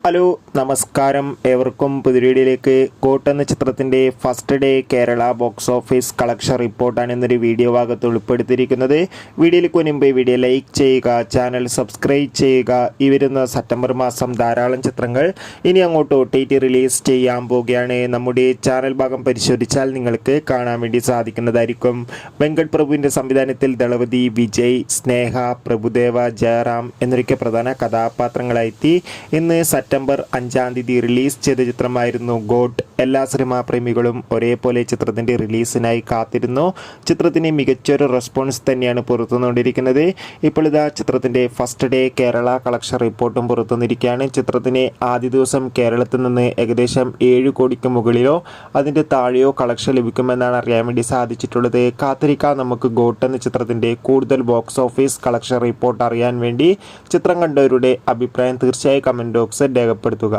Hello നമസ്കാരം, ഏവർക്കും പുതിയ വീഡിയോയിലേക്ക്. ഗോട്ട് എന്ന ചിത്രത്തിൻ്റെ first day Kerala box office collection റിപ്പോർട്ടാണ് ഇന്നൊരു വീഡിയോ ഭാഗത്ത് ഉൾപ്പെടുത്തിയിരിക്കുന്നത്. വീഡിയോയിലേക്ക് മുൻപ് വീഡിയോ ലൈക്ക് ചെയ്യുക, ചാനൽ സബ്സ്ക്രൈബ് ചെയ്യുക. ഈ വരുന്ന സെപ്റ്റംബർ മാസം ധാരാളം ചിത്രങ്ങൾ ഇനി അങ്ങോട്ട് OTT റിലീസ് ചെയ്യാൻ പോവുകയാണ്. നമ്മുടെ ചാനൽ ഭാഗം പരിശോധിച്ചാൽ നിങ്ങൾക്ക് കാണാൻ വേണ്ടി സാധിക്കുന്നതായിരിക്കും. വെങ്കട് പ്രഭുവിൻ്റെ സംവിധാനത്തിൽ ദളപതി, വിജയ്, സ്നേഹ, പ്രഭുദേവ, ജയറാം എന്നൊക്കെ പ്രധാന കഥാപാത്രങ്ങളായി ഇന്ന് സെപ്റ്റംബർ 5-ാം തീയതി റിലീസ് ചെയ്ത ചിത്രമായിരുന്നു ഗോട്ട്. എല്ലാ സിനിമാ പ്രേമികളും ഒരേപോലെ ചിത്രത്തിൻ്റെ റിലീസിനായി കാത്തിരുന്നു. ചിത്രത്തിന് മികച്ചൊരു റെസ്പോൺസ് തന്നെയാണ് പുറത്തുനിന്നുകൊണ്ടിരിക്കുന്നത്. ഇപ്പോൾ ഇതാ ചിത്രത്തിൻ്റെ ഫസ്റ്റ് ഡേ കേരള കളക്ഷൻ റിപ്പോർട്ടും പുറത്തുനിന്നിരിക്കുകയാണ്. ചിത്രത്തിന് ആദ്യ ദിവസം കേരളത്തിൽ നിന്ന് ഏകദേശം 7 കോടിക്ക് മുകളിലോ അതിൻ്റെ താഴെയോ കളക്ഷൻ ലഭിക്കുമെന്നാണ് അറിയാൻ വേണ്ടി സാധിച്ചിട്ടുള്ളത്. കാത്തിരിക്കാം നമുക്ക് ഗോട്ട് എന്ന ചിത്രത്തിൻ്റെ കൂടുതൽ ബോക്സ് ഓഫീസ് കളക്ഷൻ റിപ്പോർട്ട് അറിയാൻ വേണ്ടി. ചിത്രം കണ്ടവരുടെ അഭിപ്രായം തീർച്ചയായും കമൻറ്റ് ബോക്സിൽ രേഖപ്പെടുത്തുക.